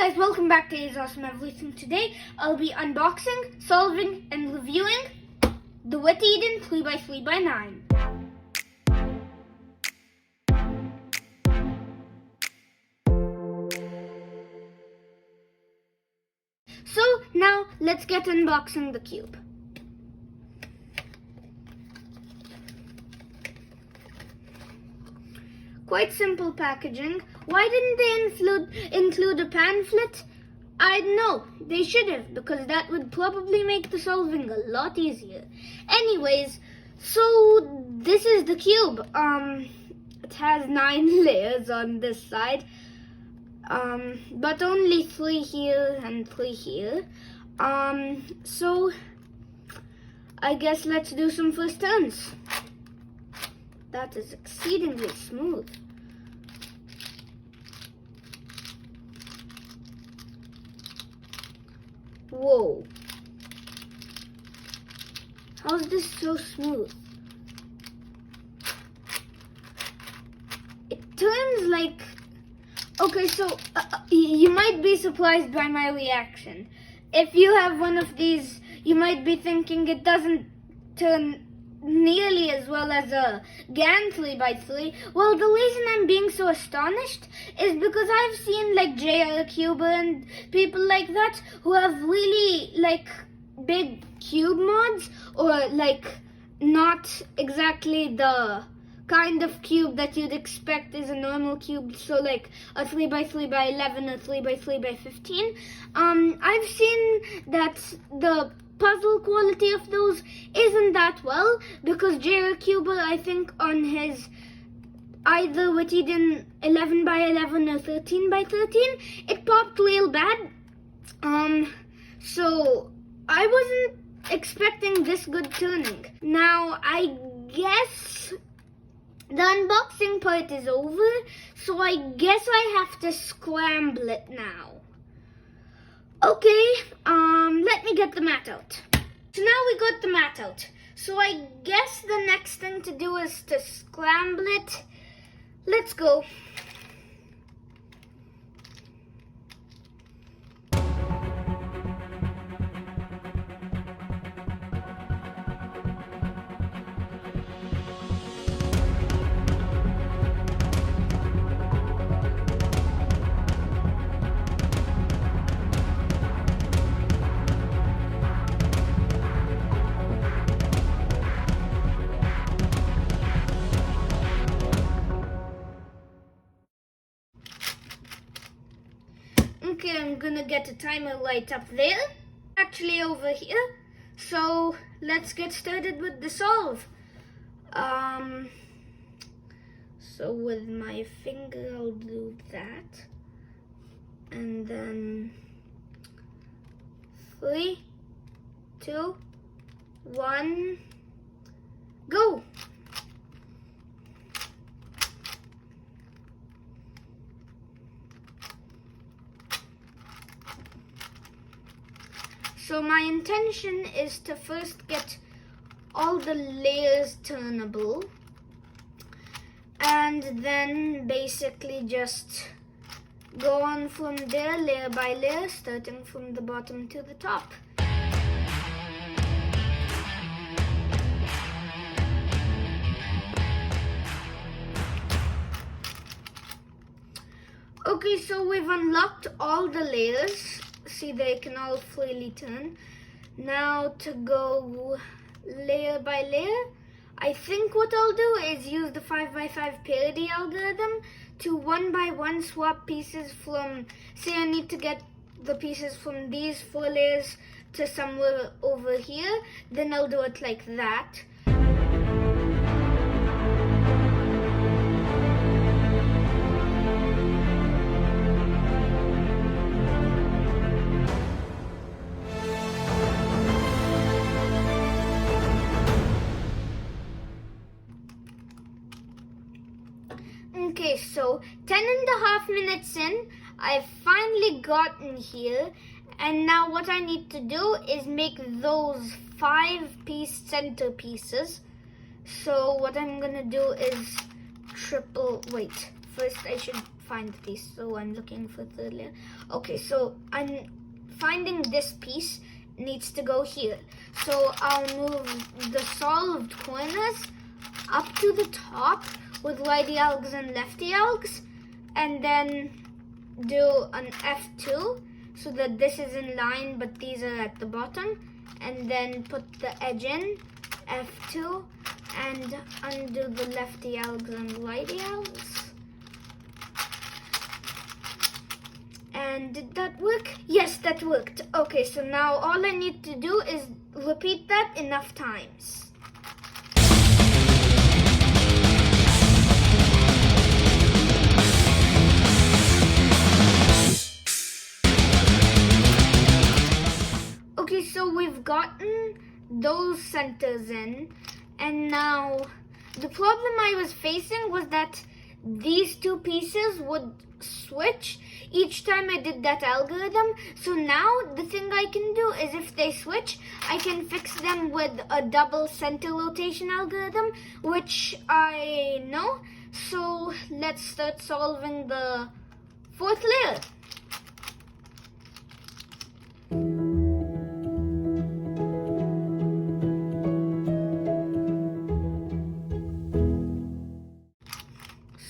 guys, welcome back to A's Awesome Everything. Today I'll be unboxing, solving, and reviewing the Witeden 3x3x9. So now let's get unboxing the cube. Quite simple packaging. Why didn't they include a pamphlet? I don't know. They should have, because that would probably make the solving a lot easier. Anyways, so this is the cube. It has 9 layers on this side, but only 3 here and 3 here. So I guess let's do some first turns. That is exceedingly smooth. Whoa. How is this so smooth? It turns like... Okay, so you might be surprised by my reaction. If you have one of these, you might be thinking it doesn't turn nearly as well as a GAN 3x3. Well, the reason I'm being so astonished is because I've seen like JR Cuber and people like that who have really like big cube mods, or like not exactly the kind of cube that you'd expect is a normal cube, so like a 3x3x11 or 3x3x15. I've seen that the puzzle quality of those isn't that well, because JR Cuber, I think on his either Witeden 11x11 or 13x13, it popped real bad. So I wasn't expecting this good tuning. Now I guess the unboxing part is over, so I guess I have to scramble it now. Okay, let me get the mat out. So now we got the mat out. So I guess the next thing to do is to scramble it. Let's go. Okay, I'm gonna get a timer light up there, actually over here. So let's get started with the solve. So with my finger I'll do that, and then 3, 2, 1, go. So my intention is to first get all the layers turnable, and then basically just go on from there layer by layer, starting from the bottom to the top. Okay, so we've unlocked all the layers. See, they can all freely turn. Now to go layer by layer, I think what I'll do is use the 5x5 parity algorithm to 1x1 swap pieces from, say I need to get the pieces from these 4 layers to somewhere over here, then I'll do it like that. Okay, so 10.5 minutes in, I've finally gotten here, and now what I need to do is make those 5-piece centerpieces. So what I'm gonna do is first I should find the piece. So I'm looking for the layer. Okay, so I'm finding this piece needs to go here. So I'll move the solved corners up to the top with righty algs and lefty algs, and then do an F2 so that this is in line but these are at the bottom, and then put the edge in, F2, and undo the lefty algs and righty algs. And did that work? Yes, that worked. Okay, so now all I need to do is repeat that enough times. Okay, so we've gotten those centers in, and now the problem I was facing was that these two pieces would switch each time I did that algorithm. So now the thing I can do is if they switch, I can fix them with a double center rotation algorithm, which I know. So let's start solving the fourth layer.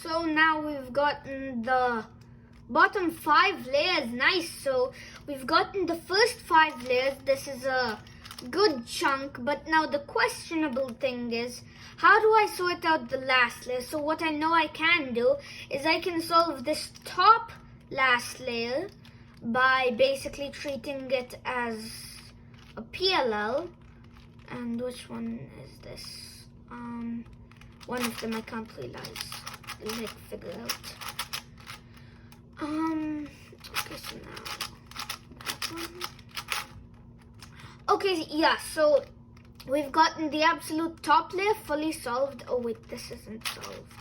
So now we've gotten the bottom 5 layers nice. So we've gotten the first 5 layers. This is a good chunk, but now the questionable thing is, how do I sort out the last layer? So what I know I can do is I can solve this top last layer by basically treating it as a PLL. And which one is this? One of them I can't realize. Like figure out. Okay, so now that one. Okay, yeah, so we've gotten the absolute top layer fully solved. Oh wait, this isn't solved.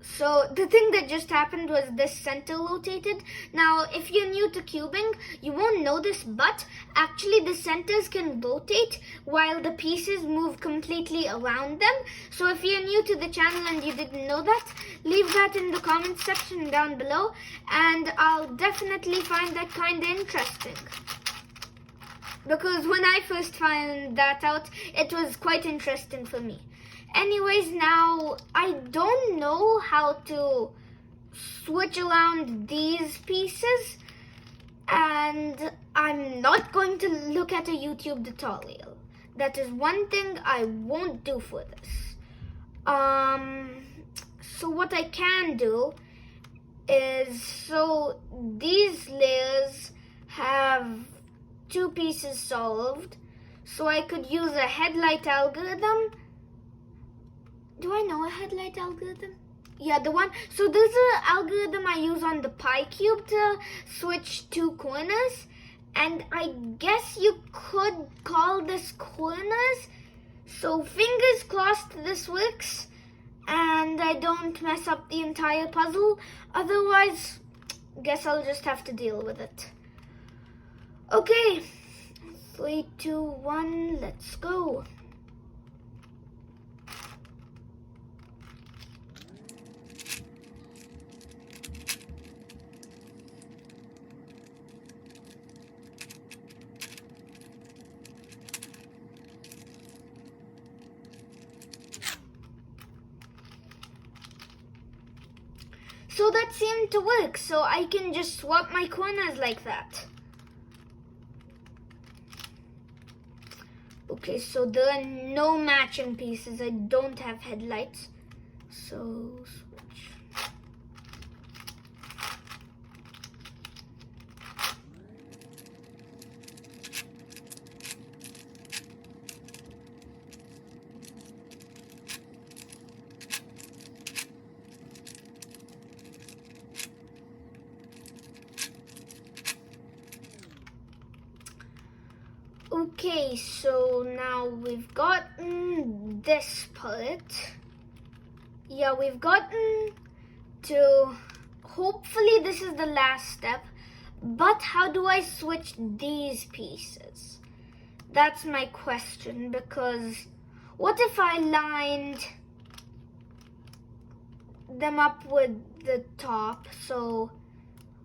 So the thing that just happened was this center rotated. Now, if you're new to cubing, you won't know this, but actually the centers can rotate while the pieces move completely around them. So if you're new to the channel and you didn't know that, leave that in the comments section down below, and I'll definitely find that kind of interesting. Because when I first found that out, it was quite interesting for me. Anyways, now I don't know how to switch around these pieces, and I'm not going to look at a YouTube tutorial. That is one thing I won't do for this. So what I can do is, so these layers have 2 pieces solved, so I could use a headlight algorithm. Do I know a headlight algorithm? Yeah, the one. So this is an algorithm I use on the pi cube to switch 2 corners. And I guess you could call this corners. So fingers crossed this works and I don't mess up the entire puzzle. Otherwise, guess I'll just have to deal with it. Okay, 3, 2, 1, let's go. So that seemed to work, so I can just swap my corners like that. Okay, so there are no matching pieces. I don't have headlights, so switch. Okay, so now we've gotten this part. Yeah, we've gotten to, hopefully this is the last step, but how do I switch these pieces? That's my question, because what if I lined them up with the top. So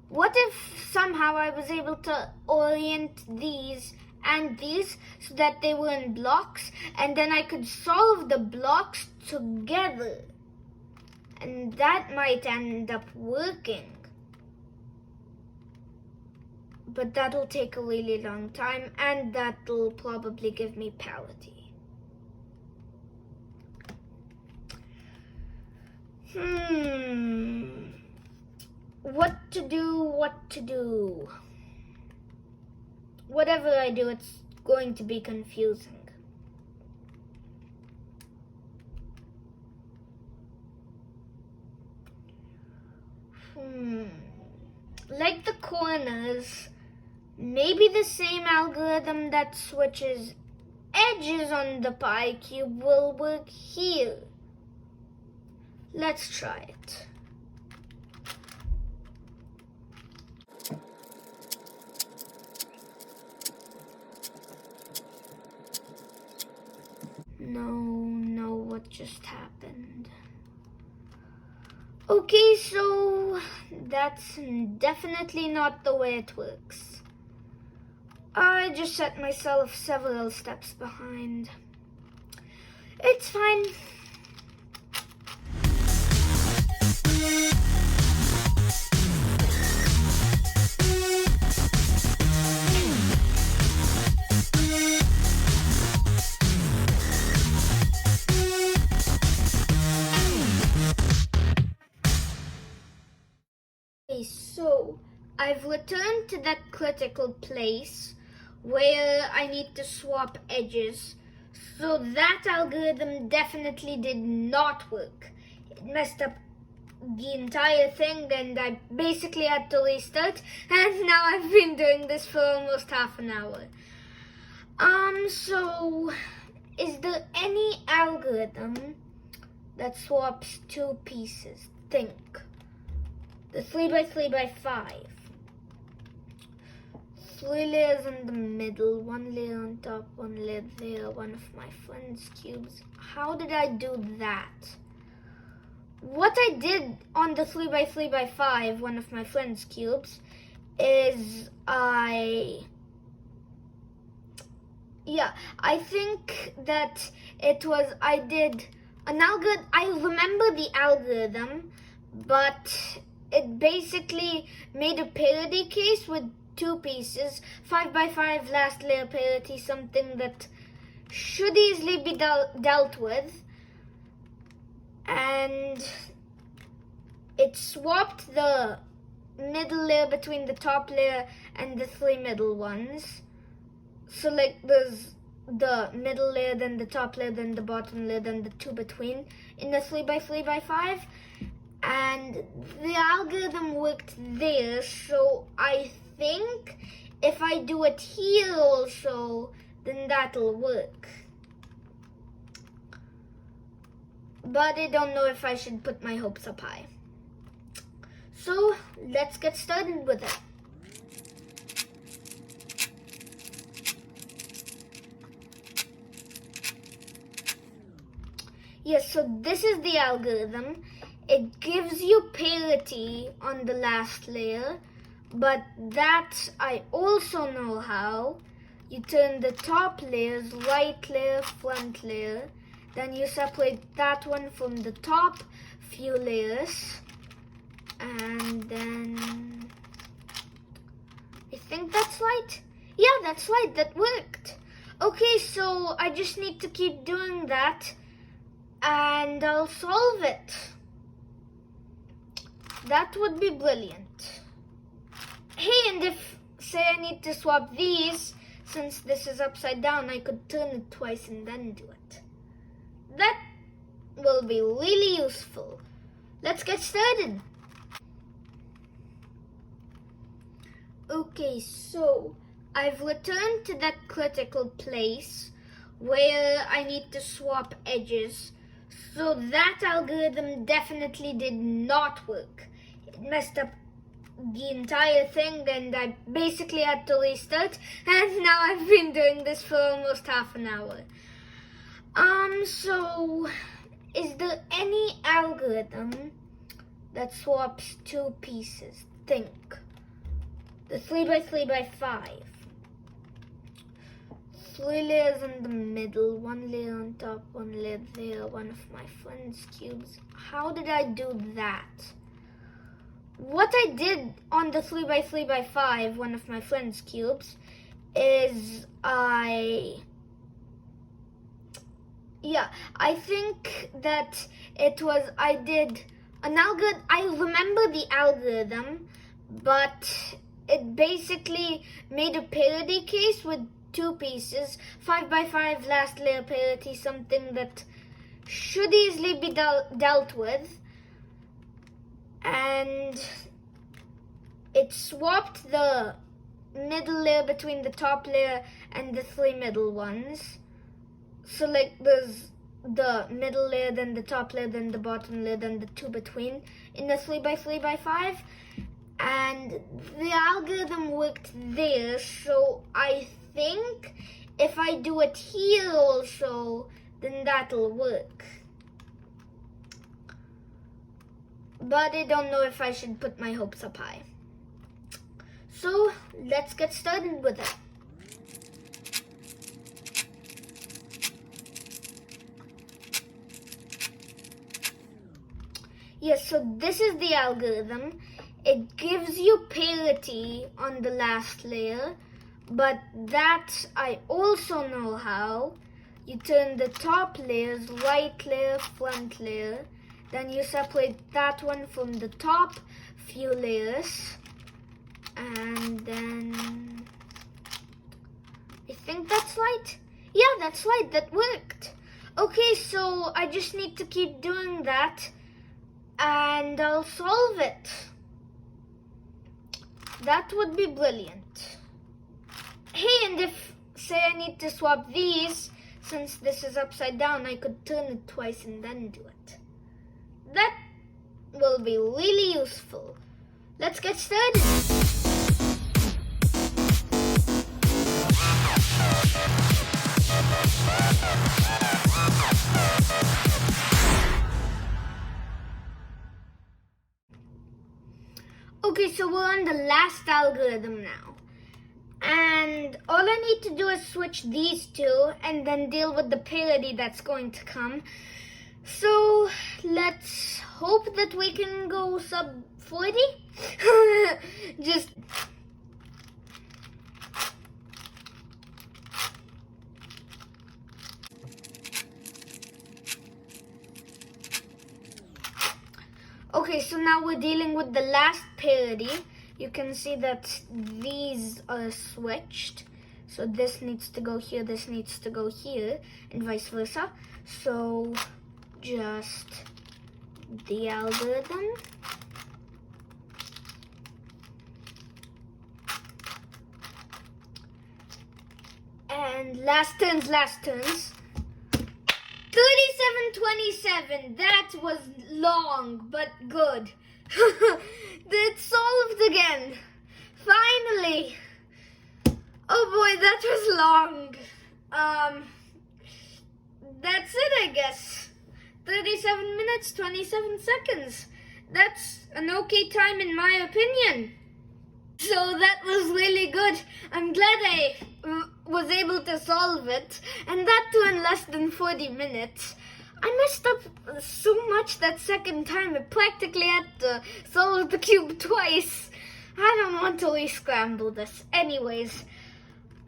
what if somehow I was able to orient these and these so that they were in blocks, and then I could solve the blocks together, and that might end up working. But that'll take a really long time, and that'll probably give me parity. What to do? Whatever I do, it's going to be confusing. Like the corners, maybe the same algorithm that switches edges on the pie cube will work here. Let's try it. No, what just happened? Okay, so that's definitely not the way it works. I just set myself several steps behind. It's fine. So I've returned to that critical place where I need to swap edges. So that algorithm definitely did not work. It messed up the entire thing, and I basically had to restart, and now I've been doing this for almost half an hour. So is there any algorithm that swaps two pieces? Think. The 3x3x5. 3 layers in the middle, 1 layer on top, 1 layer there, one of my friend's cubes. How did I do that? What I did on the 3x3x5, one of my friend's cubes, is I think that it was, I did an algorithm. I remember the algorithm, but it basically made a parity case with two pieces, 5x5 last layer parity, something that should easily be dealt with, and it swapped the middle layer between the top layer and the 3 middle ones. So like there's the middle layer, then the top layer, then the bottom layer, then the 2 between in the 3x3x5. And the algorithm worked there, so I think if I do it here also, then that'll work. But I don't know if I should put my hopes up high. So let's get started with it. Yes, so this is the algorithm. It gives you parity on the last layer, but that I also know how. You turn the top layers, right layer, front layer, then you separate that one from the top few layers, and then I think that's right. Yeah, that's right, that worked. Okay, so I just need to keep doing that, and I'll solve it. That would be brilliant. Hey, and if, say I need to swap these, since this is upside down, I could turn it twice and then do it. That will be really useful. Let's get started. Okay, so I've returned to that critical place where I need to swap edges. So that algorithm definitely did not work. It messed up the entire thing, and I basically had to restart, and now I've been doing this for almost half an hour. So is there any algorithm that swaps two pieces. Think. The 3x3x5. 3 layers in the middle, 1 layer on top, 1 layer there, one of my friend's cubes. How did I do that? What I did on the 3x3x5, one of my friend's cubes, is I think that I did an algorithm. I remember the algorithm, but it basically made a parity case with two pieces, 5x5 last layer parity, something that should easily be dealt with. And it swapped the middle layer between the top layer and the 3 middle ones. So like there's the middle layer, then the top layer, then the bottom layer, then the two between in the 3x3x5. And the algorithm worked there, so I think if I do it here also, then that'll work. But I don't know if I should put my hopes up high. So let's get started with it. Yes, so this is the algorithm. It gives you parity on the last layer, but that I also know how. You turn the top layers, right layer, front layer, then you separate that one from the top few layers, and then I think that's right. Yeah, that's right, that worked. Okay, so I just need to keep doing that and I'll solve it. That would be brilliant. Hey, and if, say I need to swap these, since this is upside down, I could turn it twice and then do it. That will be really useful. Let's get started. Okay, so we're on the last algorithm now. And all I need to do is switch these two and then deal with the parity that's going to come. So let's hope that we can go sub 40. Just okay, so now we're dealing with the last parity. You can see that these are switched. So this needs to go here, this needs to go here, and vice versa. So just the algorithm. And last turns. 37:27. That was long, but good. It's solved again. Finally. Oh boy, that was long. That's it, I guess. 37 minutes, 27 seconds. That's an okay time in my opinion. So that was really good. I'm glad I was able to solve it, and that too in less than 40 minutes. I messed up so much that second time. I practically had to solve the cube twice. I don't want to re-scramble this. Anyways,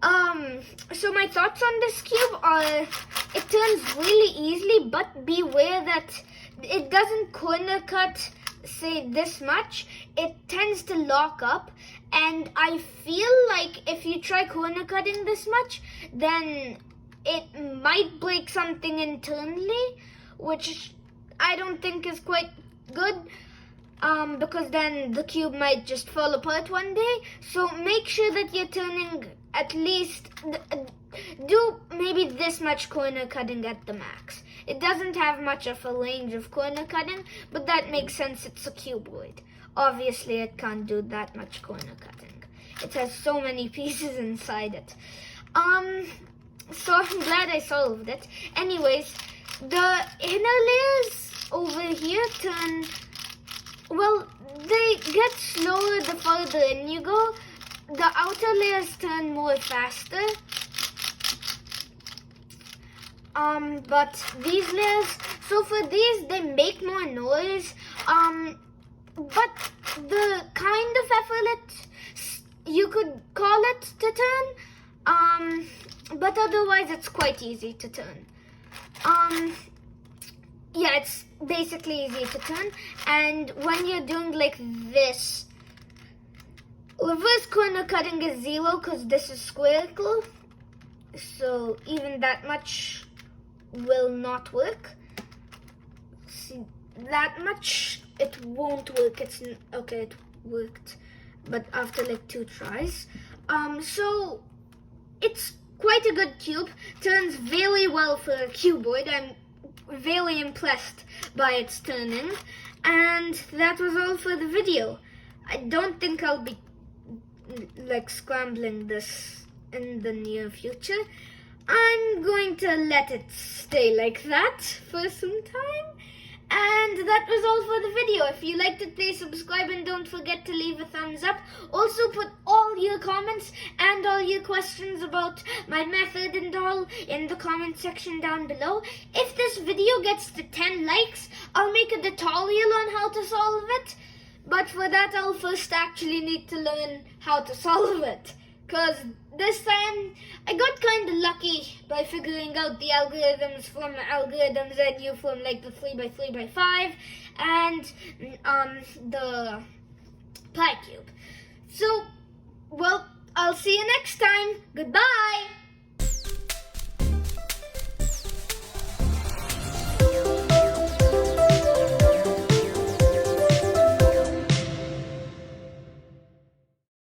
so my thoughts on this cube are, it turns really easily, but beware that it doesn't corner cut, say this much. It tends to lock up, and I feel like if you try corner cutting this much, then it might break something internally, which I don't think is quite good, because then the cube might just fall apart one day. So make sure that you're turning at least, do maybe this much corner cutting at the max. It doesn't have much of a range of corner cutting, but that makes sense, it's a cuboid. Obviously it can't do that much corner cutting. It has so many pieces inside it. So I'm glad I solved it. Anyways, the inner layers over here turn well, they get slower the further in you go. The outer layers turn more faster. But these layers, so for these, they make more noise. But the kind of effort you could call it to turn. But otherwise, it's quite easy to turn. Yeah, it's basically easy to turn. And when you're doing like this, reverse corner cutting is 0 because this is spherical. So even that much will not work. See, that much, it won't work. Okay, it worked, but after like 2 tries. So it's quite a good cube. Turns very well for a cuboid. I'm very impressed by its turning. And that was all for the video. I don't think I'll be like scrambling this in the near future. I'm going to let it stay like that for some time. And that was all for the video. If you liked it, please subscribe and don't forget to leave a thumbs up. Also put all your comments and all your questions about my method and all in the comment section down below. If this video gets to 10 likes, I'll make a tutorial on how to solve it. But for that, I'll first actually need to learn how to solve it. Because this time, I got kind of lucky by figuring out the algorithms from Algorithms NU from like the 3x3x5 and the pi cube. So, well, I'll see you next time. Goodbye!